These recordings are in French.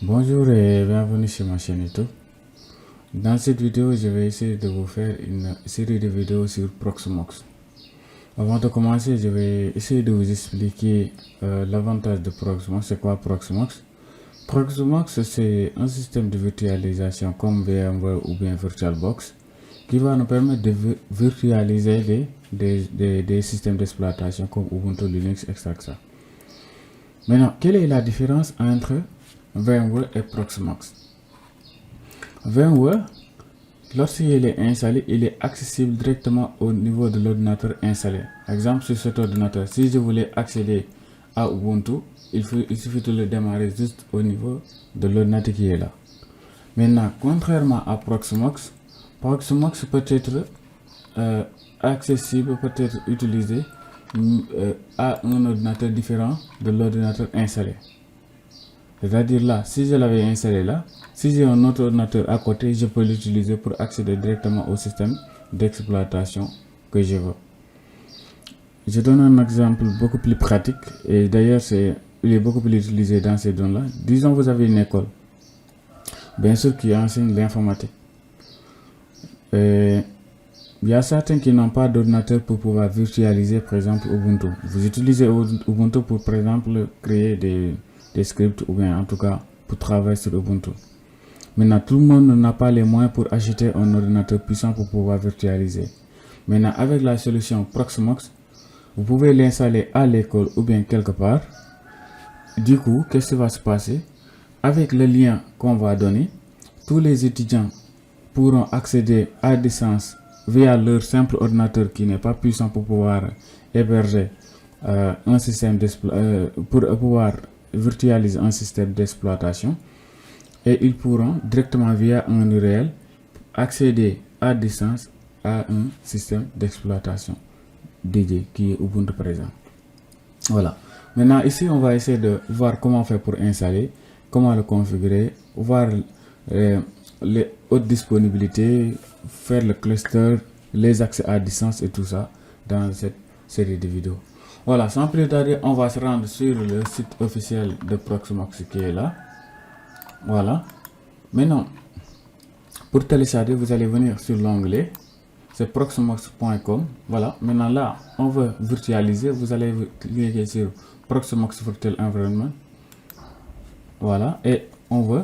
Bonjour et bienvenue sur ma chaîne YouTube. Dans cette vidéo, je vais essayer de vous faire une série de vidéos sur Proxmox. Avant de commencer, je vais essayer de vous expliquer l'avantage de Proxmox. C'est quoi Proxmox? Proxmox, c'est un système de virtualisation comme VMware ou bien VirtualBox qui va nous permettre de virtualiser des systèmes d'exploitation comme Ubuntu, Linux, etc. Maintenant, quelle est la différence entre VMware et Proxmox? VMware, lorsqu'il est installé, il est accessible directement au niveau de l'ordinateur installé. Par exemple, sur cet ordinateur, si je voulais accéder à Ubuntu, il suffit de le démarrer juste au niveau de l'ordinateur qui est là. Maintenant, contrairement à Proxmox, Proxmox peut être accessible, peut être utilisé à un ordinateur différent de l'ordinateur installé. C'est-à-dire là, si je l'avais installé là, si j'ai un autre ordinateur à côté, je peux l'utiliser pour accéder directement au système d'exploitation que je veux. Je donne un exemple beaucoup plus pratique et d'ailleurs il est beaucoup plus utilisé dans ces zones-là. Disons vous avez une école, bien sûr qui enseigne l'informatique. Il y a certains qui n'ont pas d'ordinateur pour pouvoir virtualiser par exemple Ubuntu. Vous utilisez Ubuntu pour par exemple créer des scripts ou bien en tout cas pour travailler sur Ubuntu. Maintenant, tout le monde n'a pas les moyens pour acheter un ordinateur puissant pour pouvoir virtualiser. Maintenant, avec la solution Proxmox, vous pouvez l'installer à l'école ou bien quelque part. Du coup, qu'est-ce qui va se passer? Avec le lien qu'on va donner, tous les étudiants pourront accéder à distance via leur simple ordinateur qui n'est pas puissant pour pouvoir héberger un système pour pouvoir virtualiser un système d'exploitation. Et ils pourront directement via un URL accéder à distance à un système d'exploitation dédié qui est Ubuntu présent. Voilà. Maintenant ici on va essayer de voir comment faire pour installer, comment le configurer, voir les hautes disponibilités, faire le cluster, les accès à distance et tout ça dans cette série de vidéos. Voilà, sans plus tarder, on va se rendre sur le site officiel de Proxmox qui est là. Voilà. Maintenant, pour télécharger, vous allez venir sur l'onglet, c'est proxmox.com. Voilà. Maintenant là, on veut virtualiser. Vous allez cliquer sur Proxmox Virtual Environment. Voilà. Et on veut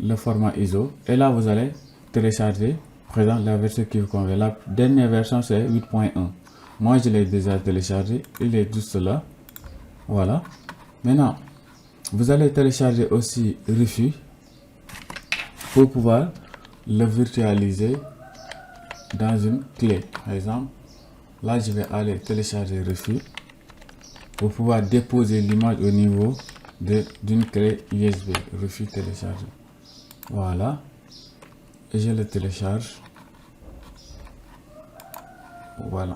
le format ISO. Et là, vous allez télécharger, présent la version qui vous convient. La dernière version, c'est 8.1. Moi, je l'ai déjà téléchargé. Il est juste là. Voilà. Maintenant, vous allez télécharger aussi Refi pour pouvoir le virtualiser dans une clé. Par exemple, là je vais aller télécharger Refi pour pouvoir déposer l'image au niveau d'une clé USB. Refi télécharger. Voilà. Et je le télécharge. Voilà.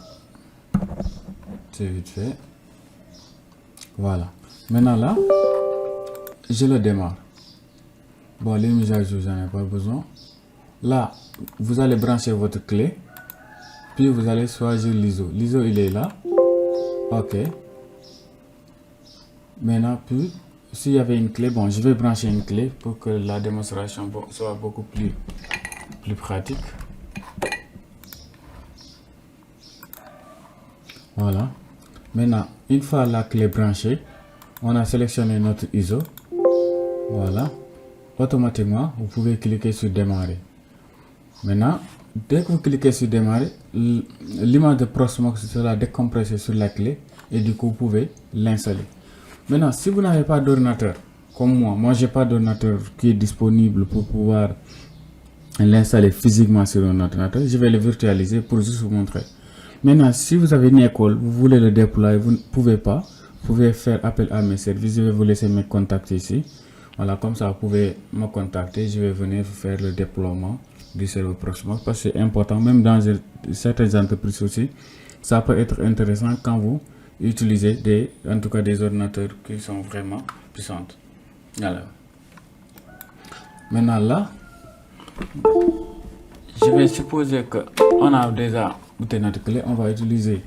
C'est vite fait. Voilà. Maintenant là, je le démarre. Bon, les mises à jour, j'en ai pas besoin. Là, vous allez brancher votre clé. Puis vous allez choisir l'ISO. L'ISO, il est là. OK. Maintenant, puis, s'il y avait une clé, bon, je vais brancher une clé pour que la démonstration soit beaucoup plus pratique. Voilà. Maintenant, une fois la clé branchée, on a sélectionné notre ISO. Voilà. Automatiquement, vous pouvez cliquer sur démarrer. Maintenant, dès que vous cliquez sur démarrer, l'image de Proxmox sera décompressée sur la clé et du coup, vous pouvez l'installer. Maintenant, si vous n'avez pas d'ordinateur, comme moi j'ai pas d'ordinateur qui est disponible pour pouvoir l'installer physiquement sur un ordinateur, je vais le virtualiser pour juste vous montrer. Maintenant, si vous avez une école, vous voulez le déployer, vous ne pouvez pas, vous pouvez faire appel à mes services. Je vais vous laisser mes contacts ici. Voilà, comme ça, vous pouvez me contacter. Je vais venir faire le déploiement du serveur Proxmox parce que c'est important, même dans certaines entreprises aussi. Ça peut être intéressant quand vous utilisez en tout cas des ordinateurs qui sont vraiment puissants. Alors, maintenant là, je vais supposer que on a déjà bouté notre clé. On va utiliser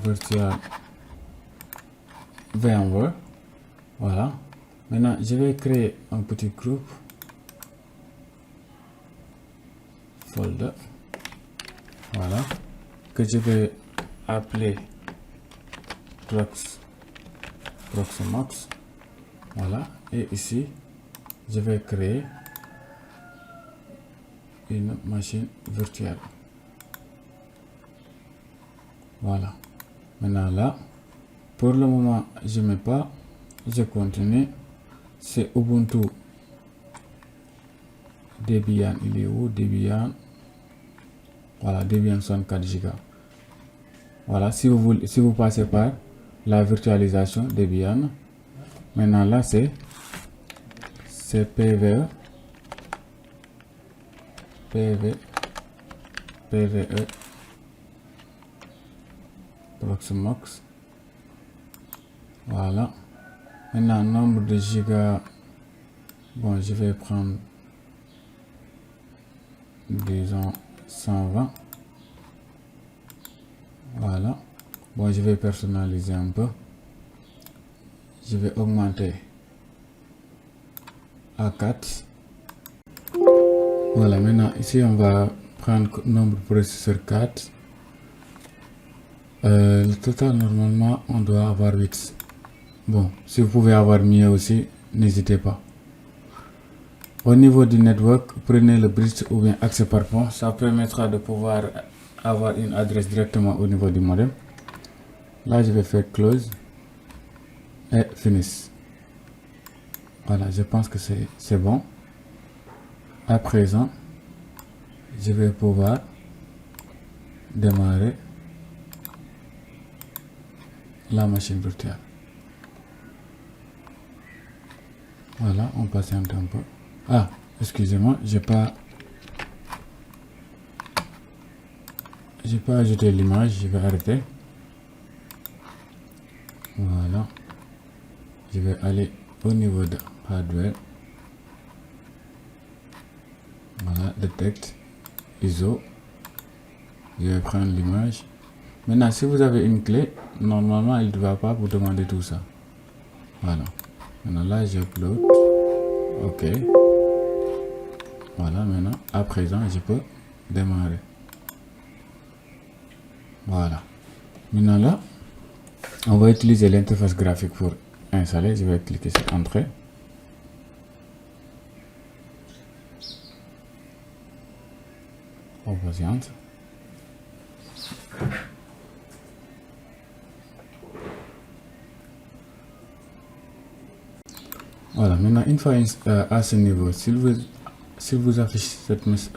virtual VMware. Voilà. Maintenant, je vais créer un petit groupe. Folder. Voilà. Que je vais appeler Proxmox. Voilà. Et ici, je vais créer une machine virtuelle. Voilà. Maintenant là, pour le moment, je ne mets pas. Je continue. C'est Ubuntu Debian. Il est où Debian? Voilà, Debian 64 Go. Voilà, si vous passez par la virtualisation Debian, maintenant là c'est PVE Proxmox. Voilà. Maintenant, nombre de gigas, bon, je vais prendre, disons, 120. Voilà. Bon, je vais personnaliser un peu. Je vais augmenter à 4. Voilà, maintenant, ici, on va prendre nombre de processeurs 4. Le total, normalement, on doit avoir 8. Bon, si vous pouvez avoir mieux aussi, n'hésitez pas. Au niveau du network, prenez le bridge ou bien accès par pont. Ça permettra de pouvoir avoir une adresse directement au niveau du modem. Là, je vais faire close et finish. Voilà, je pense que c'est bon. À présent, je vais pouvoir démarrer la machine virtuelle. Voilà, on patiente un peu. Ah, excusez-moi, j'ai pas ajouté l'image, je vais arrêter. Voilà, je vais aller au niveau de hardware. Voilà, detect ISO. Je vais prendre l'image. Maintenant, si vous avez une clé, normalement, il ne va pas vous demander tout ça. Voilà. Maintenant, là, j'upload. OK. Voilà, maintenant, à présent, je peux démarrer. Voilà. Maintenant, là, on va utiliser l'interface graphique pour installer. Je vais cliquer sur Entrée. On patiente. Voilà, maintenant, une fois à ce niveau, s'il vous affiche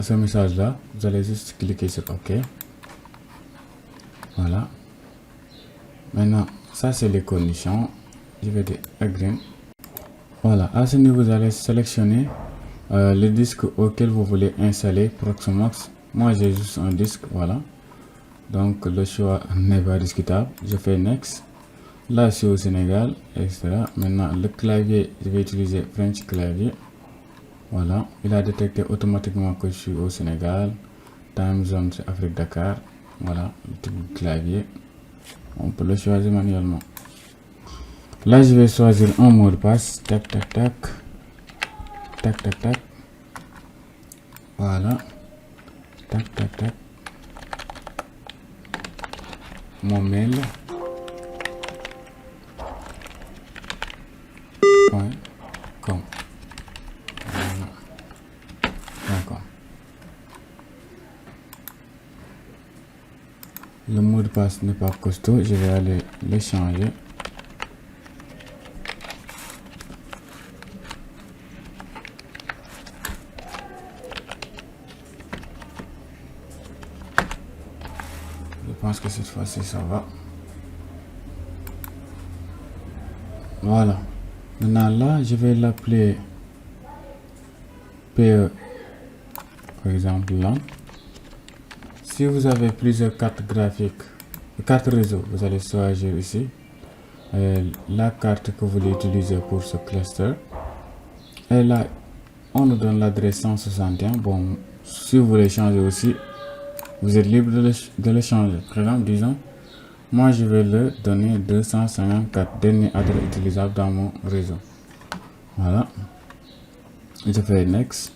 ce message-là, vous allez juste cliquer sur OK. Voilà. Maintenant, ça, c'est les conditions. Je vais dire Agree. Voilà, à ce niveau, vous allez sélectionner le disque auquel vous voulez installer Proxmox. Moi, j'ai juste un disque, voilà. Donc, le choix n'est pas discutable. Je fais Next. Là, je suis au Sénégal, etc. Maintenant, le clavier, je vais utiliser French clavier. Voilà, il a détecté automatiquement que je suis au Sénégal. Time zone, c'est Afrique Dakar. Voilà, le type de clavier. On peut le choisir manuellement. Là, je vais choisir un mot de passe. Tac, tac, tac. Tac, tac, tac. Voilà. Tac, tac, tac. Mon mail. .com. Voilà. D'accord. Le mot de passe n'est pas costaud. Je vais aller le changer. Je pense que cette fois-ci, ça va. Voilà. Maintenant, là, je vais l'appeler PE, par exemple, là. Si vous avez plusieurs cartes graphiques, cartes réseau, vous allez choisir ici la carte que vous voulez utiliser pour ce cluster. Et là, on nous donne l'adresse 161. Bon, si vous voulez changer aussi, vous êtes libre de le changer. Par exemple, disons Moi, je vais le donner 254, dernier adresse utilisable dans mon réseau. Voilà. Je fais Next.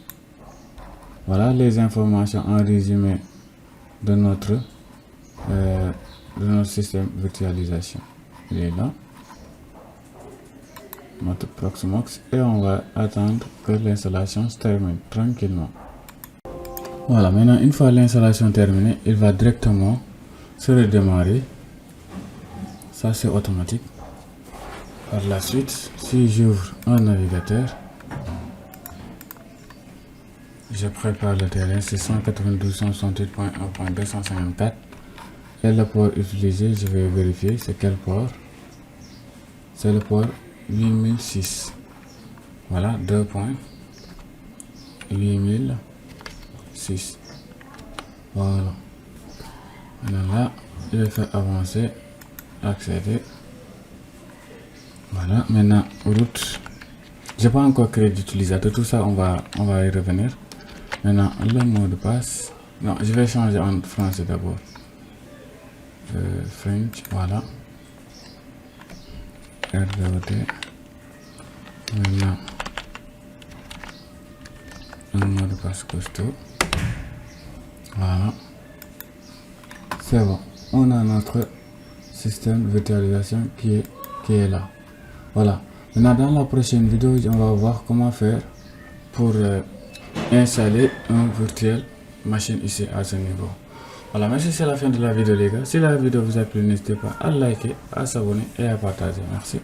Voilà les informations en résumé de notre système virtualisation. Il est là. Notre Proxmox, et on va attendre que l'installation se termine tranquillement. Voilà, maintenant une fois l'installation terminée, il va directement se redémarrer. Ça c'est automatique. Par la suite, si j'ouvre un navigateur, je prépare le terrain, c'est 192.168.1.254 et le port utilisé, je vais vérifier c'est quel port. C'est le port 8006. Voilà, 2.8006. Voilà. Maintenant là, je vais faire avancer, accéder. Voilà, maintenant route. J'ai pas encore créé d'utilisateur, tout ça on va y revenir. Maintenant le mot de passe. Non, je vais changer en français d'abord. French, voilà. RDOT. Maintenant un mot de passe costaud. Voilà. C'est bon. On a notre système de virtualisation qui est là. Voilà. Maintenant dans la prochaine vidéo, on va voir comment faire pour installer un virtuel machine ici à ce niveau. Voilà, merci, c'est la fin de la vidéo les gars. Si la vidéo vous a plu, n'hésitez pas à liker, à s'abonner et à partager. Merci.